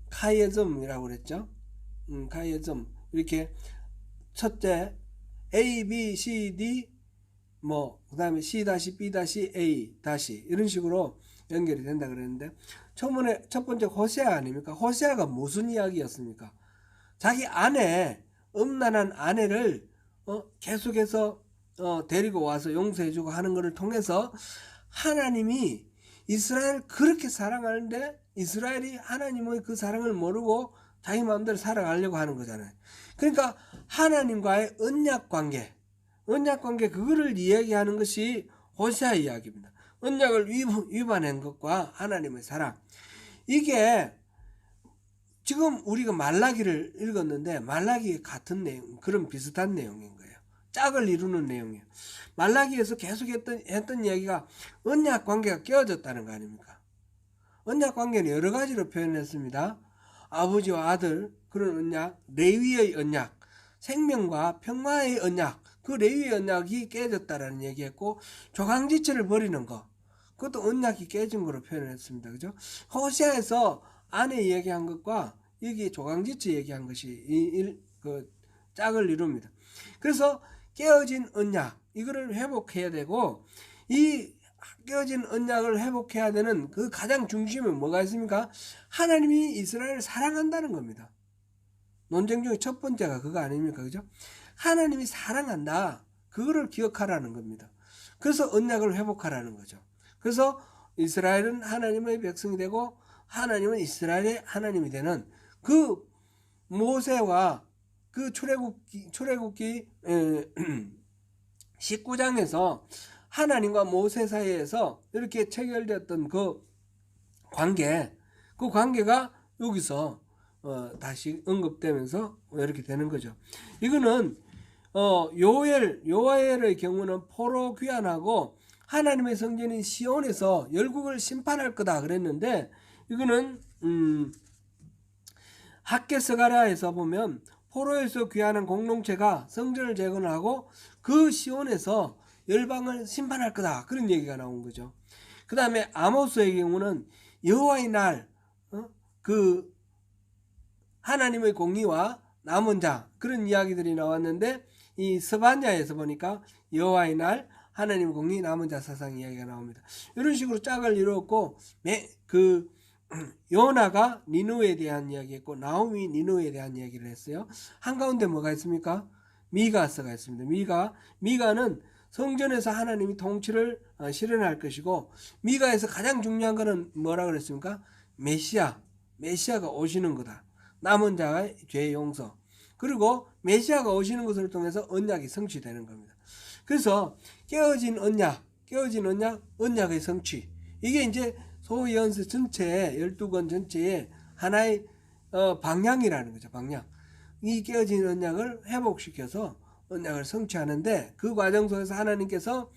카이에즘이라고 그랬죠. 카이에즘, 이렇게 첫째 A, B, C, D 그 다음에 C-B-A 이런 식으로 연결이 된다 그랬는데, 첫 번째 호세아 아닙니까? 호세아가 무슨 이야기였습니까? 자기 음란한 아내를 계속해서 데리고 와서 용서해주고 하는 것을 통해서 하나님이 이스라엘 그렇게 사랑하는데 이스라엘이 하나님의 그 사랑을 모르고 자기 마음대로 살아가려고 하는 거잖아요. 그러니까 하나님과의 언약 관계 그거를 이야기하는 것이 호세아 이야기입니다. 언약을 위반한 것과 하나님의 사랑, 이게 지금 우리가 말라기를 읽었는데 말라기의 같은 내용, 그런 비슷한 내용인 거예요. 짝을 이루는 내용이에요. 말라기에서 계속 했던 이야기가 언약 관계가 깨어졌다는 거 아닙니까? 언약 관계는 여러 가지로 표현했습니다. 아버지와 아들, 그런 언약, 레위의 언약, 생명과 평화의 언약, 그 레위의 언약이 깨졌다라는 얘기했고, 조강지체를 버리는 거, 그것도 언약이 깨진 거로 표현했습니다. 그죠? 호세아에서 아내 얘기한 것과 여기 조강지체 얘기한 것이 그 짝을 이룹니다. 그래서 깨어진 언약, 이거를 회복해야 되고, 이 깨어진 언약을 회복해야 되는 그 가장 중심에 뭐가 있습니까? 하나님이 이스라엘을 사랑한다는 겁니다. 논쟁 중에 첫 번째가 그거 아닙니까? 그죠? 하나님이 사랑한다, 그거를 기억하라는 겁니다. 그래서 언약을 회복하라는 거죠. 그래서 이스라엘은 하나님의 백성이 되고 하나님은 이스라엘의 하나님이 되는 그 모세와 그 출애굽기 19장에서 하나님과 모세 사이에서 이렇게 체결되었던 그 관계가 여기서 다시 언급되면서 이렇게 되는 거죠. 이거는 요엘의 경우는 포로 귀환하고 하나님의 성전인 시온에서 열국을 심판할 거다 그랬는데, 이거는 학개서가랴에서 보면 포로에서 귀환한 공동체가 성전을 재건하고 그 시온에서 열방을 심판할 거다, 그런 얘기가 나온 거죠. 그 다음에 아모스의 경우는 여호와의 날, 그 하나님의 공의와 남은 자, 그런 이야기들이 나왔는데, 이 스바냐에서 보니까 여호와의 날, 하나님 공의, 남은 자 사상 이야기가 나옵니다. 이런 식으로 짝을 이루었고, 요나가 니느웨에 대한 이야기했고, 나홈이 니느웨에 대한 이야기를 했어요. 한가운데 뭐가 있습니까? 미가서가 있습니다. 미가는 성전에서 하나님이 통치를 실현할 것이고, 미가에서 가장 중요한 것은 뭐라 그랬습니까? 메시아가 오시는 거다. 남은 자의 죄 용서. 그리고 메시아가 오시는 것을 통해서 언약이 성취되는 겁니다. 그래서 깨어진 언약의 성취. 이게 이제 소위 연서 전체에 12권 전체에 하나의 방향이라는 거죠. 방향. 이 깨어진 언약을 회복시켜서 언약을 성취하는데, 그 과정 속에서 하나님께서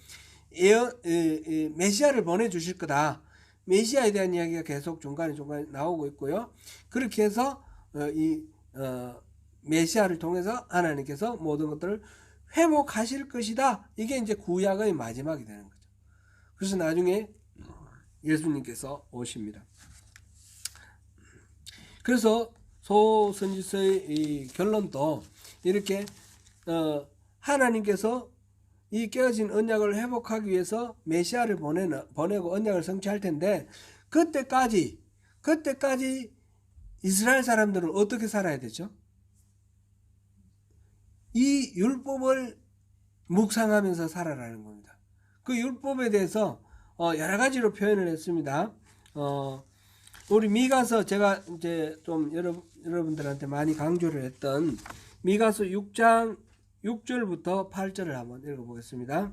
메시아를 보내주실 거다. 메시아에 대한 이야기가 계속 중간에 나오고 있고요. 그렇게 해서 메시아를 통해서 하나님께서 모든 것들을 회복하실 것이다. 이게 이제 구약의 마지막이 되는 거죠. 그래서 나중에 예수님께서 오십니다. 그래서 소선지서의 이 결론도 이렇게 하나님께서 이 깨어진 언약을 회복하기 위해서 메시아를 보내고 언약을 성취할 텐데, 그때까지 이스라엘 사람들은 어떻게 살아야 되죠? 이 율법을 묵상하면서 살아라는 겁니다. 그 율법에 대해서 여러 가지로 표현을 했습니다. 우리 미가서, 제가 이제 좀 여러분들한테 많이 강조를 했던 미가서 6장 6절부터 8절을 한번 읽어보겠습니다.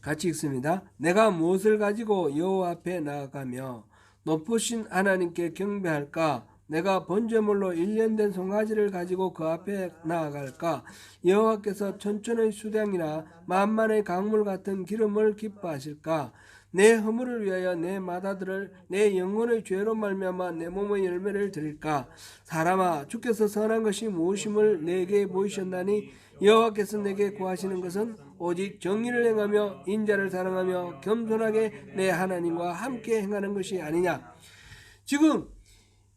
같이 읽습니다. 내가 무엇을 가지고 여호와 앞에 나아가며 높으신 하나님께 경배할까? 내가 번제물로 1년 된 송아지를 가지고 그 앞에 나아갈까? 여호와께서 천천의 수량이나 만만의 강물 같은 기름을 기뻐하실까? 내 허물을 위하여 내 마다들을 내 영혼의 죄로 말미암아 내 몸의 열매를 드릴까? 사람아, 주께서 선한 것이 무엇임을 내게 보이셨나니 여호와께서 내게 구하시는 것은 오직 정의를 행하며 인자를 사랑하며 겸손하게 내 하나님과 함께 행하는 것이 아니냐. 지금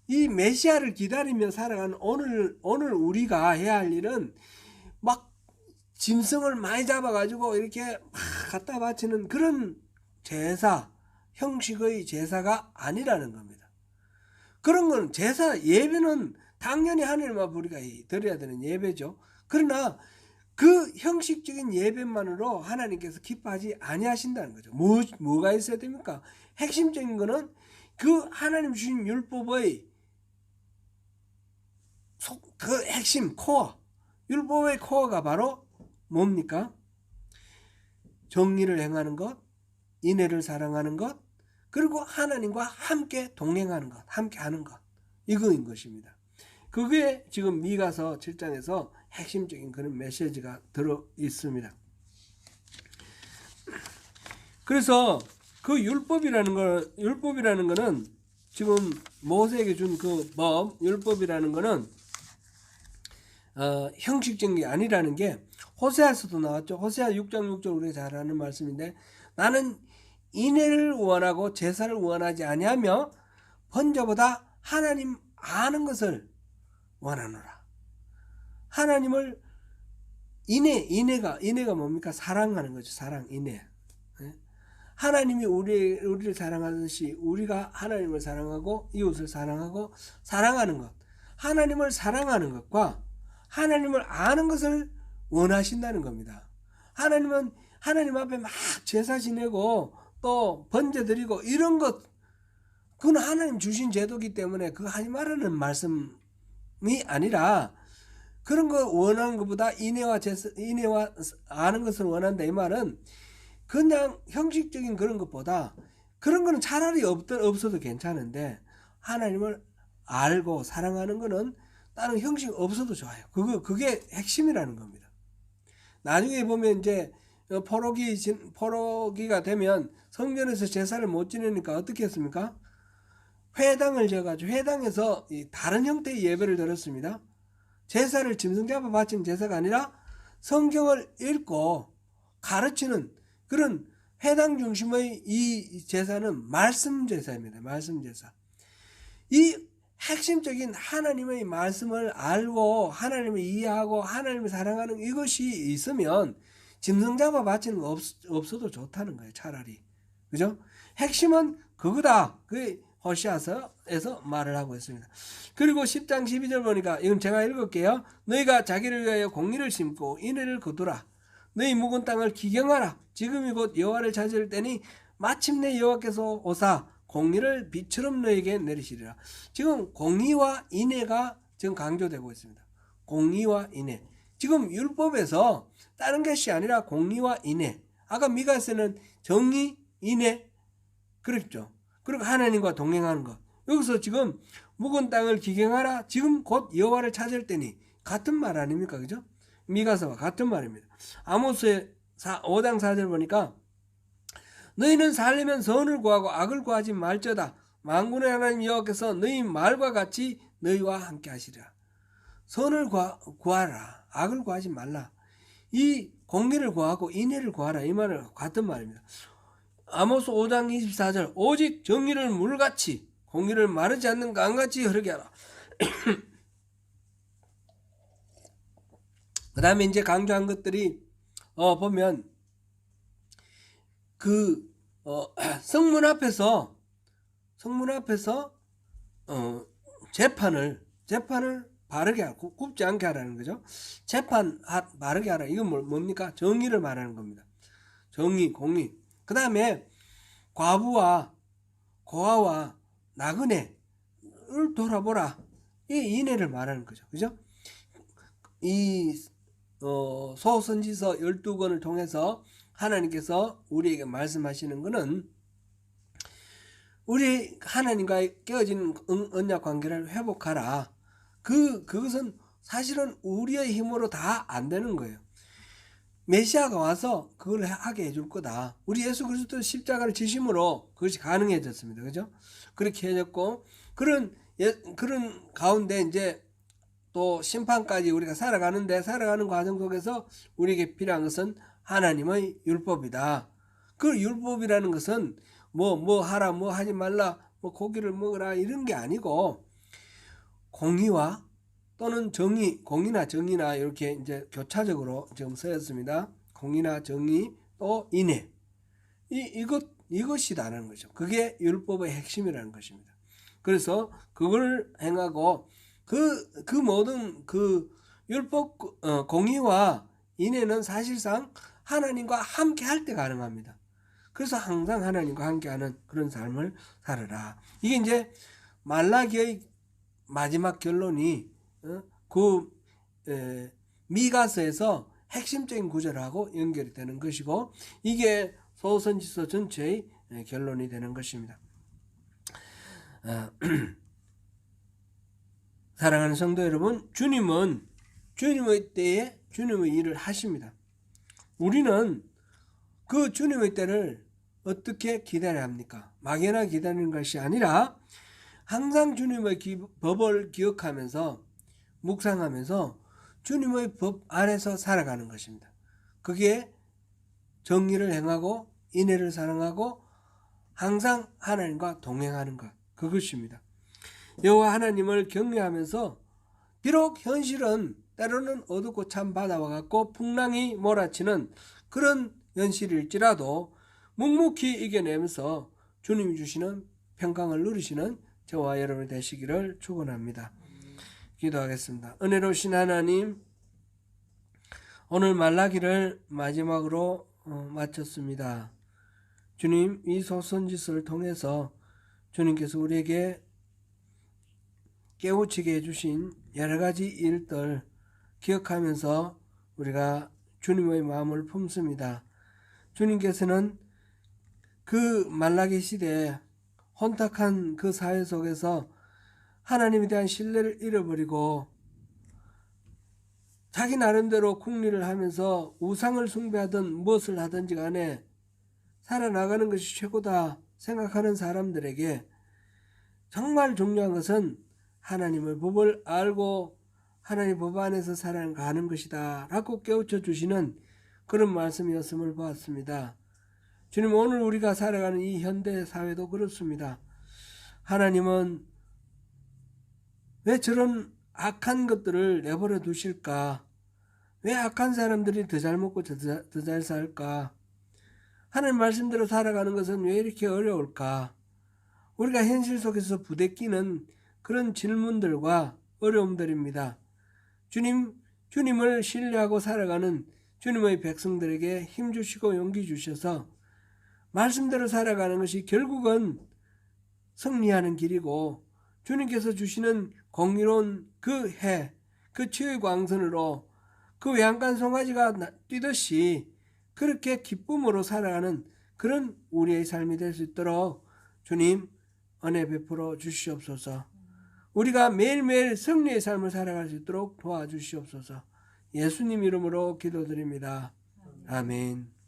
이 메시아를 기다리며 살아가는 오늘 우리가 해야 할 일은 막 짐승을 많이 잡아가지고 이렇게 막 갖다 바치는 그런 제사, 형식의 제사가 아니라는 겁니다. 그런 건 제사, 예배는 당연히 하늘만 우리가 드려야 되는 예배죠. 그러나 그 형식적인 예배만으로 하나님께서 기뻐하지 아니하신다는 거죠. 뭐가 있어야 됩니까? 핵심적인 거는 그 하나님 주신 율법의 그 핵심 코어, 율법의 코어가 바로 뭡니까? 정의를 행하는 것, 인애를 사랑하는 것, 그리고 하나님과 함께 동행하는 것, 함께 하는 것, 이거인 것입니다. 그게 지금 미가서 7장에서 핵심적인 그런 메시지가 들어 있습니다. 그래서 그 율법이라는 거는 지금 모세에게 준 그 율법이라는 거는 형식적인 게 아니라는 게 호세아서도 나왔죠. 호세아 6장 6절 우리가 잘 아는 말씀인데, 나는 인애를 원하고 제사를 원하지 아니하며 번제보다 하나님 아는 것을 원하노라. 하나님을 인애가 뭡니까? 사랑하는 거죠. 사랑, 인애. 하나님이 우리를 사랑하듯이 우리가 하나님을 사랑하고 이웃을 사랑하고 사랑하는 것, 하나님을 사랑하는 것과 하나님을 아는 것을 원하신다는 겁니다. 하나님은 하나님 앞에 막 제사 지내고 또 번제 드리고 이런 것, 그건 하나님 주신 제도기 때문에 그거 하지 말라는 말씀이 아니라, 그런 거 원하는 것보다 인애와 아는 것을 원한다, 이 말은 그냥 형식적인 그런 것보다, 그런 거는 차라리 없어도 괜찮은데 하나님을 알고 사랑하는 거는 다른 형식 없어도 좋아요. 그게 핵심이라는 겁니다. 나중에 보면 이제 포로기가 되면 성전에서 제사를 못 지내니까 어떻게 했습니까? 회당을 지어가지고 회당에서 다른 형태의 예배를 드렸습니다. 제사를 짐승 잡아 바치는 제사가 아니라 성경을 읽고 가르치는 그런 회당 중심의 이 제사는 말씀 제사입니다. 말씀 제사. 이 핵심적인 하나님의 말씀을 알고 하나님을 이해하고 하나님을 사랑하는 이것이 있으면 짐승 잡아 바치는 거 없어도 좋다는 거예요. 차라리. 그죠? 핵심은 그거다. 그 호시아서에서 말을 하고 있습니다. 그리고 10장 12절 보니까 이건 제가 읽을게요. 너희가 자기를 위하여 공의를 심고 인애를 거두라. 너희 묵은 땅을 기경하라. 지금이 곧 여호와를 찾을 때니 마침내 여호와께서 오사 공의를 비처럼 너에게 내리시리라. 지금 공의와 인애가 지금 강조되고 있습니다. 공의와 인애. 지금 율법에서 다른 것이 아니라 공의와 인애. 아까 미가에서는 정의, 인애 그랬죠. 그리고 하나님과 동행하는 것. 여기서 지금 묵은 땅을 기경하라. 지금 곧 여호와를 찾을 때니 같은 말 아닙니까? 그죠? 미가서와 같은 말입니다. 아모스 5장 4절 보니까 너희는 살려면 선을 구하고 악을 구하지 말저다. 만군의 하나님 여호와께서 너희 말과 같이 너희와 함께 하시리라. 선을 구하라. 악을 구하지 말라. 이 공의를 구하고 인애를 구하라. 이 말은 같은 말입니다. 아모스 5장 24절 오직 정의를 물같이 공의를 마르지 않는 강같이 흐르게 하라. 그 다음에 이제 강조한 것들이 보면 성문 앞에서 재판을 바르게 하고 굽지 않게 하라는 거죠. 재판 바르게 하라. 이건 뭡니까? 정의를 말하는 겁니다. 정의, 공의. 그 다음에 과부와 고아와 나그네를 돌아보라. 이 인애를 말하는 거죠. 그죠? 이 소선지서 12권을 통해서 하나님께서 우리에게 말씀하시는 것은 우리 하나님과의 깨어진 언약 관계를 회복하라. 그것은 사실은 우리의 힘으로 다 안 되는 거예요. 메시아가 와서 그걸 하게 해줄 거다. 우리 예수 그리스도 십자가를 지심으로 그것이 가능해졌습니다. 그죠? 그렇게 해졌고 그런 가운데 이제 또 심판까지 우리가 살아가는 과정 속에서 우리에게 필요한 것은 하나님의 율법이다. 그 율법이라는 것은 뭐 하라, 뭐 하지 말라, 뭐 고기를 먹으라 이런 게 아니고 공의와 또는 정의, 공의나 정의나 이렇게 이제 교차적으로 지금 쓰였습니다. 공의나 정의 또 인애. 이것이다라는 거죠. 그게 율법의 핵심이라는 것입니다. 그래서 그걸 행하고 그 모든 율법 공의와 인애는 사실상 하나님과 함께 할 때 가능합니다. 그래서 항상 하나님과 함께하는 그런 삶을 살아라. 이게 이제 말라기의 마지막 결론이 미가서에서 핵심적인 구절하고 연결이 되는 것이고 이게 소선지서 전체의 결론이 되는 것입니다. 사랑하는 성도 여러분, 주님은 주님의 때에 주님의 일을 하십니다. 우리는 그 주님의 때를 어떻게 기다려야 합니까? 막연하게 기다리는 것이 아니라 항상 주님의 법을 기억하면서 묵상하면서 주님의 법 안에서 살아가는 것입니다. 그게 정의를 행하고 인애를 사랑하고 항상 하나님과 동행하는 것, 그것입니다. 여호와 하나님을 경외하면서 비록 현실은 때로는 어둡고 참 바다와 같고 풍랑이 몰아치는 그런 현실일지라도 묵묵히 이겨내면서 주님이 주시는 평강을 누리시는 저와 여러분이 되시기를 축원합니다. 기도하겠습니다. 은혜로우신 하나님, 오늘 말라기를 마지막으로 마쳤습니다. 주님, 이 소선지서를 통해서 주님께서 우리에게 깨우치게 해주신 여러 가지 일들 기억하면서 우리가 주님의 마음을 품습니다. 주님께서는 그 말라기 시대에 혼탁한 그 사회 속에서 하나님에 대한 신뢰를 잃어버리고 자기 나름대로 궁리를 하면서 우상을 숭배하든 무엇을 하든지 간에 살아나가는 것이 최고다 생각하는 사람들에게 정말 중요한 것은 하나님의 법을 알고 하나님의 법 안에서 살아가는 것이다 라고 깨우쳐 주시는 그런 말씀이었음을 보았습니다. 주님, 오늘 우리가 살아가는 이 현대 사회도 그렇습니다. 하나님은 왜 저런 악한 것들을 내버려 두실까? 왜 악한 사람들이 더 잘 먹고 더 잘 살까? 하나님 말씀대로 살아가는 것은 왜 이렇게 어려울까? 우리가 현실 속에서 부대끼는 그런 질문들과 어려움들입니다. 주님을 신뢰하고 살아가는 주님의 백성들에게 힘 주시고 용기 주셔서 말씀대로 살아가는 것이 결국은 승리하는 길이고, 주님께서 주시는 공의로운 그 해, 그 치유의 광선으로 그 외양간 송아지가 뛰듯이 그렇게 기쁨으로 살아가는 그런 우리의 삶이 될 수 있도록 주님 은혜 베풀어 주시옵소서. 우리가 매일매일 승리의 삶을 살아갈 수 있도록 도와주시옵소서. 예수님 이름으로 기도드립니다. 아멘.